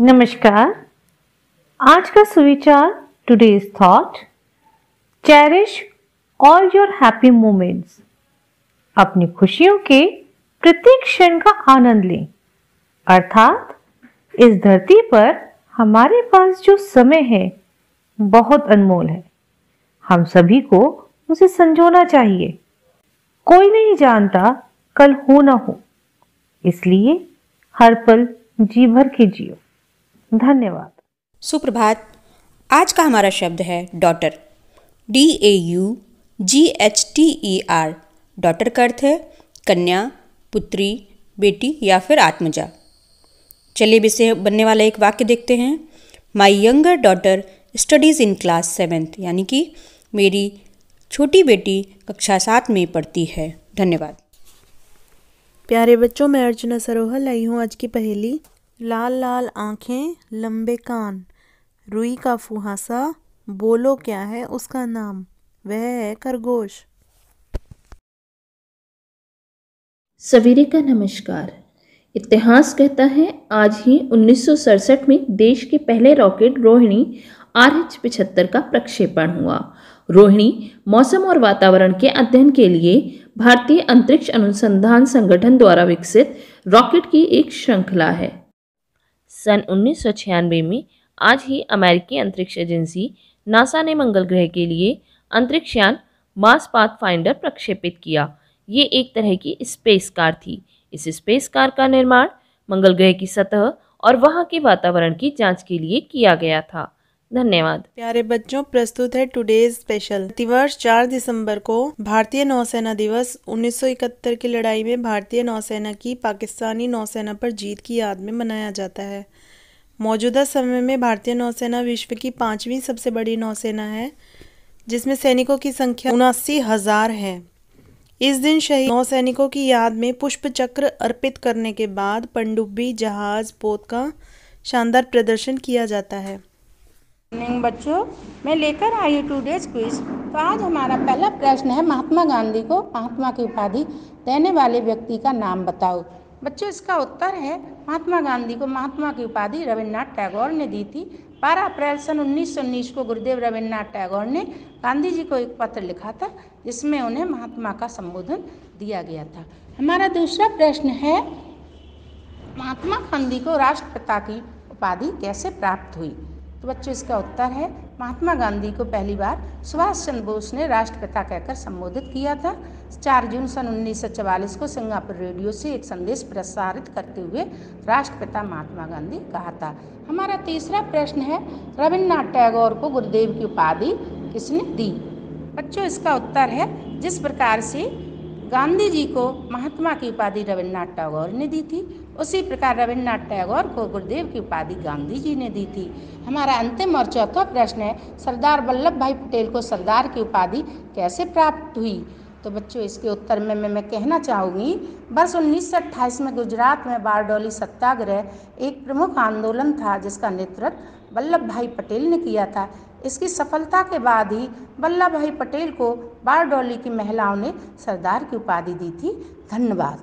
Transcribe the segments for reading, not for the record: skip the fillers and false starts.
नमस्कार। आज का सुविचार today's thought, cherish all your happy moments. अपनी खुशियों के प्रत्येक क्षण का आनंद लें। अर्थात इस धरती पर हमारे पास जो समय है बहुत अनमोल है। हम सभी को उसे संजोना चाहिए। कोई नहीं जानता कल हो ना हो, इसलिए हर पल जी भर के जियो। धन्यवाद। सुप्रभात। आज का हमारा शब्द है डॉटर। DAUGHTER। डॉटर का अर्थ है कन्या, पुत्री, बेटी या फिर आत्मजा। चलिए अब इससे बनने वाला एक वाक्य देखते हैं। My younger daughter studies in class 7th, यानी कि मेरी छोटी बेटी कक्षा 7 में पढ़ती है। धन्यवाद। प्यारे बच्चों, मैं अर्चना सरोहल आई हूँ आज की पहेली। लाल लाल आँखें, लंबे कान, रुई का फुहासा, बोलो क्या है उसका नाम? वह है खरगोश। सवेरे का नमस्कार। इतिहास कहता है आज ही 1967 में देश के पहले रॉकेट रोहिणी RH-75 का प्रक्षेपण हुआ। रोहिणी मौसम और वातावरण के अध्ययन के लिए भारतीय अंतरिक्ष अनुसंधान संगठन द्वारा विकसित रॉकेट की एक श्रृंखला है। सन 1996 में आज ही अमेरिकी अंतरिक्ष एजेंसी नासा ने मंगल ग्रह के लिए अंतरिक्ष यान मार्स पाथफाइंडर प्रक्षेपित किया। ये एक तरह की स्पेस कार थी। इस स्पेस कार का निर्माण मंगल ग्रह की सतह और वहां के वातावरण की जांच के लिए किया गया था। धन्यवाद। प्यारे बच्चों, प्रस्तुत है टुडेज स्पेशल। प्रतिवर्ष 4 दिसंबर को भारतीय नौसेना दिवस 1971 की लड़ाई में भारतीय नौसेना की पाकिस्तानी नौसेना पर जीत की याद में मनाया जाता है। मौजूदा समय में भारतीय नौसेना विश्व की 5वीं सबसे बड़ी नौसेना है, जिसमें सैनिकों की संख्या 79,000 है। इस दिन शहीद नौसैनिकों की याद में पुष्प चक्र अर्पित करने के बाद पनडुब्बी, जहाज, पोत का शानदार प्रदर्शन किया जाता है। मॉर्निंग बच्चों, मैं लेकर आई हूँ टुडेज क्विज। तो आज हमारा पहला प्रश्न है, महात्मा गांधी को महात्मा की उपाधि देने वाले व्यक्ति का नाम बताओ। बच्चों, इसका उत्तर है महात्मा गांधी को महात्मा की उपाधि रविन्द्रनाथ टैगोर ने दी थी। 12 अप्रैल सन 1919 को गुरुदेव रविन्द्रनाथ टैगोर ने गांधी जी को एक पत्र लिखा था, जिसमें उन्हें महात्मा का संबोधन दिया गया था। हमारा दूसरा प्रश्न है, महात्मा गांधी को राष्ट्रपिता की उपाधि कैसे प्राप्त हुई? तो बच्चों, इसका उत्तर है महात्मा गांधी को पहली बार सुभाष चंद्र बोस ने राष्ट्रपिता कहकर संबोधित किया था। 4 जून सन 1944 को सिंगापुर रेडियो से एक संदेश प्रसारित करते हुए राष्ट्रपिता महात्मा गांधी कहा था। हमारा तीसरा प्रश्न है, रविन्द्रनाथ टैगोर को गुरुदेव की उपाधि किसने दी? बच्चों, इसका उत्तर है जिस प्रकार से गांधी जी को महात्मा की उपाधि रविन्द्रनाथ टैगोर ने दी थी, उसी प्रकार रविन्द्रनाथ टैगोर को गुरुदेव की उपाधि गांधी जी ने दी थी। हमारा अंतिम और चौथा प्रश्न है, सरदार वल्लभ भाई पटेल को सरदार की उपाधि कैसे प्राप्त हुई? तो बच्चों, इसके उत्तर में मैं कहना चाहूँगी, वर्ष 1928 में गुजरात में बारडोली सत्याग्रह एक प्रमुख आंदोलन था, जिसका नेतृत्व वल्लभ भाई पटेल ने किया था। इसकी सफलता के बाद ही वल्लभ भाई पटेल को बारडोली की महिलाओं ने सरदार की उपाधि दी थी। धन्यवाद।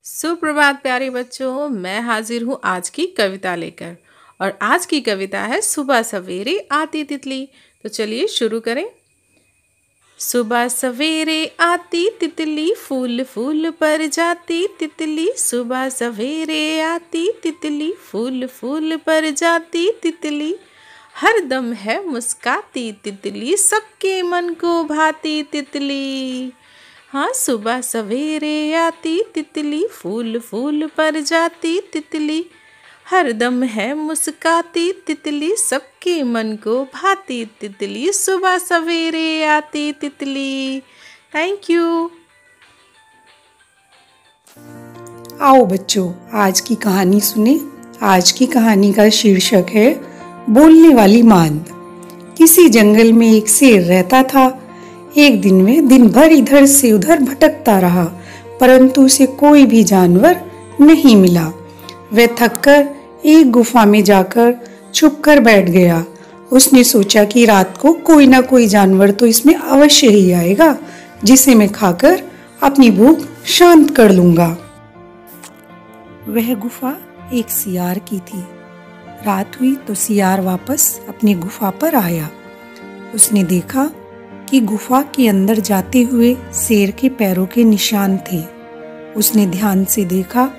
सुप्रभात प्यारे बच्चों, मैं हाजिर हूँ आज की कविता लेकर, और आज की कविता है सुबह सवेरे आती तितली। तो चलिए शुरू करें। सुबह सवेरे आती तितली, फूल फूल पर जाती तितली। सुबह सवेरे आती तितली, फूल फूल पर जाती तितली। हर दम है मुस्काती तितली, सबके मन को भाती तितली। हाँ, सुबह सवेरे आती तितली, फूल फूल पर जाती तितली। हर दम है मुस्काती तितली, सबके मन को भाती तितली। सुबह सवेरे आती तितली। Thank you. आओ बच्चों, आज की कहानी सुने। आज की कहानी का शीर्षक है बोलने वाली मांद। किसी जंगल में एक शेर रहता था। एक दिन में दिन भर इधर से उधर भटकता रहा, परंतु उसे कोई भी जानवर नहीं मिला। वह थककर एक गुफा में जाकर छुपकर बैठ गया। उसने सोचा कि रात को कोई ना कोई जानवर तो इसमें अवश्य ही आएगा, जिसे मैं खाकर अपनी भूख शांत कर लूंगा। वह गुफा एक सियार की थी। रात हुई तो सियार वापस अपनी गुफा पर आया। उसने देखा कि गुफा के अंदर जाते हुए शेर के पैरों के निशान थे। उसने ध्यान से देखा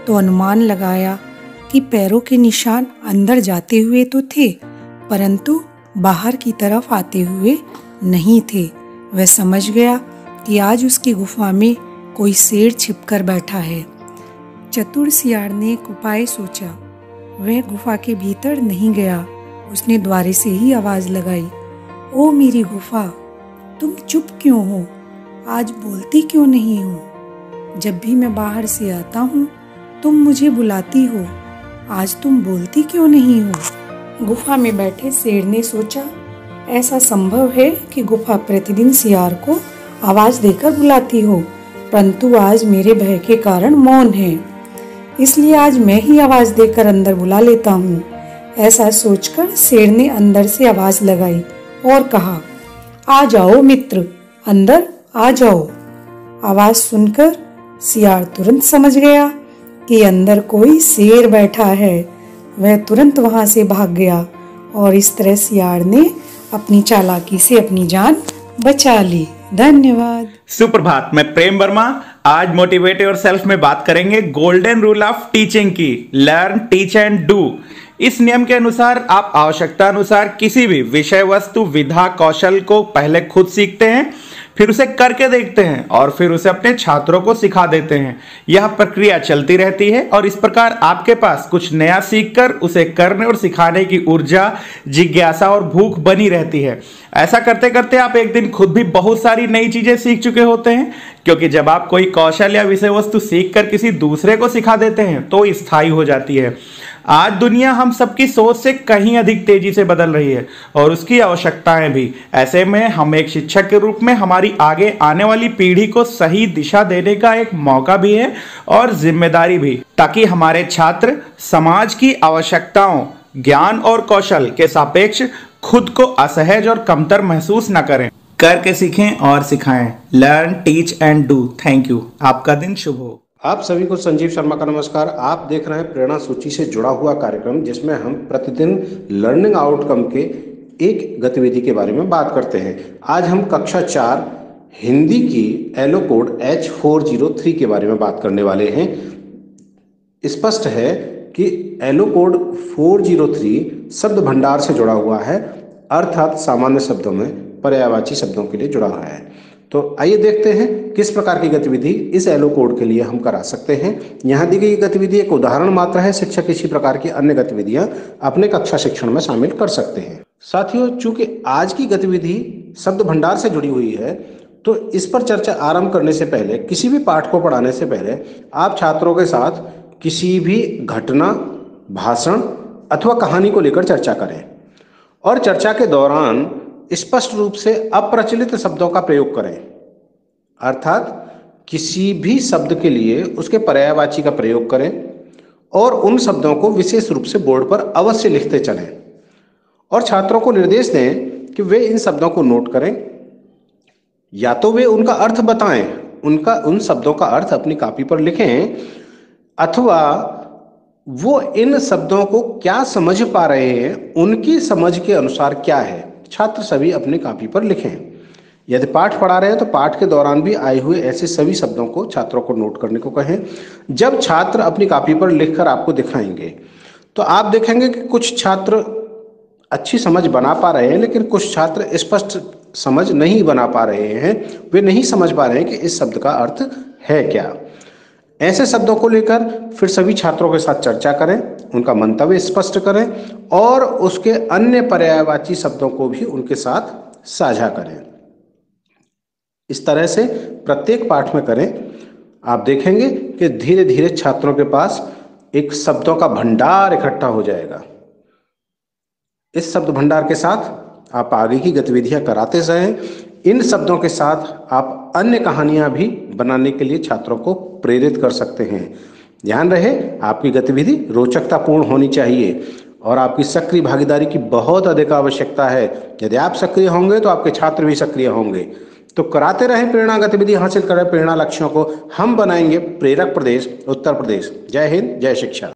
तो अनुमान लगाया कि पैरों के निशान अंदर जाते हुए तो थे, परंतु बाहर की तरफ आते हुए नहीं थे। वह समझ गया कि आज उसकी गुफा में कोई शेर छिपकर बैठा है। चतुर सियार ने एक उपाय सोचा। वह गुफा के भीतर नहीं गया, उसने द्वारे से ही आवाज लगाई, ओ मेरी गुफा, तुम चुप क्यों हो? आज बोलती क्यों नहीं हो? जब भी मैं बाहर से आता हूँ तुम मुझे बुलाती हो, आज तुम बोलती क्यों नहीं हो? गुफा में बैठे शेर ने सोचा, ऐसा संभव है कि गुफा प्रतिदिन सियार को आवाज देकर बुलाती हो, परंतु आज मेरे भय के कारण मौन है, इसलिए आज मैं ही आवाज देकर अंदर बुला लेता हूँ। ऐसा सोचकर शेर ने अंदर से आवाज लगाई और कहा, आ जाओ मित्र, अंदर आ जाओ। आवाज सुनकर सियार तुरंत समझ गया कि अंदर कोई शेर बैठा है। वह तुरंत वहां से भाग गया और इस तरह सियार ने अपनी चालाकी से अपनी जान बचा ली। धन्यवाद। सुप्रभात, मैं प्रेम वर्मा। आज मोटिवेट योरसेल्फ में बात करेंगे गोल्डन रूल ऑफ टीचिंग की, लर्न, टीच एंड डू। इस नियम के अनुसार आप आवश्यकता अनुसार किसी भी विषय वस्तु विधा कौशल को पहले खुद सीखते हैं, फिर उसे करके देखते हैं और फिर उसे अपने छात्रों को सिखा देते हैं। यह प्रक्रिया चलती रहती है और इस प्रकार आपके पास कुछ नया सीखकर उसे करने और सिखाने की ऊर्जा, जिज्ञासा और भूख बनी रहती है। ऐसा करते करते आप एक दिन खुद भी बहुत सारी नई चीजें सीख चुके होते हैं, क्योंकि जब आप कोई कौशल या विषय वस्तु सीखकर किसी दूसरे को सिखा देते हैं तो स्थायी हो जाती है। आज दुनिया हम सबकी सोच से कहीं अधिक तेजी से बदल रही है और उसकी आवश्यकताएं भी। ऐसे में हम एक शिक्षक के रूप में हमारी आगे आने वाली पीढ़ी को सही दिशा देने का एक मौका भी है और जिम्मेदारी भी, ताकि हमारे छात्र समाज की आवश्यकताओं, ज्ञान और कौशल के सापेक्ष खुद को असहज और कमतर महसूस न करें। करके सीखें और सिखाएं। Learn, teach and do. Thank you. आपका दिन शुभ हो। आप सभी को संजीव शर्मा का नमस्कार। आप देख रहे हैं प्रेरणा सूची से जुड़ा हुआ कार्यक्रम, जिसमें हम प्रतिदिन लर्निंग आउटकम के एक गतिविधि के बारे में बात करते हैं। आज हम कक्षा 4 हिंदी की एलो कोड H403 के बारे में बात करने वाले हैं। स्पष्ट है कि एलो कोड 403 शब्द भंडार से जुड़ा हुआ है, अर्थात सामान्य शब्दों में पर्यायवाची शब्दों के लिए जुड़ा हुआ है। तो आइए देखते हैं किस प्रकार की गतिविधि इस एलो कोड के लिए हम करा सकते हैं। यहाँ दी गई गतिविधि एक उदाहरण मात्र है। शिक्षक इसी प्रकार की अन्य गतिविधियां अपने कक्षा शिक्षण में शामिल कर सकते हैं। साथियों, चूंकि आज की गतिविधि शब्द भंडार से जुड़ी हुई है, तो इस पर चर्चा आरंभ करने से पहले, किसी भी पाठ को पढ़ाने से पहले आप छात्रों के साथ किसी भी घटना, भाषण अथवा कहानी को लेकर चर्चा करें और चर्चा के दौरान स्पष्ट रूप से अप्रचलित शब्दों का प्रयोग करें, अर्थात किसी भी शब्द के लिए उसके पर्यायवाची का प्रयोग करें और उन शब्दों को विशेष रूप से बोर्ड पर अवश्य लिखते चलें और छात्रों को निर्देश दें कि वे इन शब्दों को नोट करें, या तो वे उनका अर्थ बताएं, उन शब्दों का अर्थ अपनी कॉपी पर लिखें, अथवा वो इन शब्दों को क्या समझ पा रहे हैं, उनकी समझ के अनुसार क्या है, छात्र सभी अपनी कॉपी पर लिखें। यदि पाठ पढ़ा रहे हैं तो पाठ के दौरान भी आए हुए ऐसे सभी शब्दों को छात्रों को नोट करने को कहें। जब छात्र अपनी कॉपी पर लिखकर आपको दिखाएंगे तो आप देखेंगे कि कुछ छात्र अच्छी समझ बना पा रहे हैं, लेकिन कुछ छात्र स्पष्ट समझ नहीं बना पा रहे हैं। वे नहीं समझ पा रहे हैं कि इस शब्द का अर्थ है क्या। ऐसे शब्दों को लेकर फिर सभी छात्रों के साथ चर्चा करें, उनका मंतव्य स्पष्ट करें और उसके अन्य पर्यायवाची शब्दों को भी उनके साथ साझा करें। इस तरह से प्रत्येक पाठ में करें। आप देखेंगे कि धीरे धीरे छात्रों के पास एक शब्दों का भंडार इकट्ठा हो जाएगा। इस शब्द भंडार के साथ आप आगे की गतिविधियां कराते रहें। इन शब्दों के साथ आप अन्य कहानियां भी बनाने के लिए छात्रों को प्रेरित कर सकते हैं। ध्यान रहे, आपकी गतिविधि रोचकतापूर्ण होनी चाहिए और आपकी सक्रिय भागीदारी की बहुत अधिक आवश्यकता है। यदि आप सक्रिय होंगे तो आपके छात्र भी सक्रिय होंगे। तो कराते रहें, प्रेरणा गतिविधि हासिल करें। प्रेरणा लक्ष्यों को हम बनाएंगे प्रेरक प्रदेश, उत्तर प्रदेश। जय हिंद, जय शिक्षा।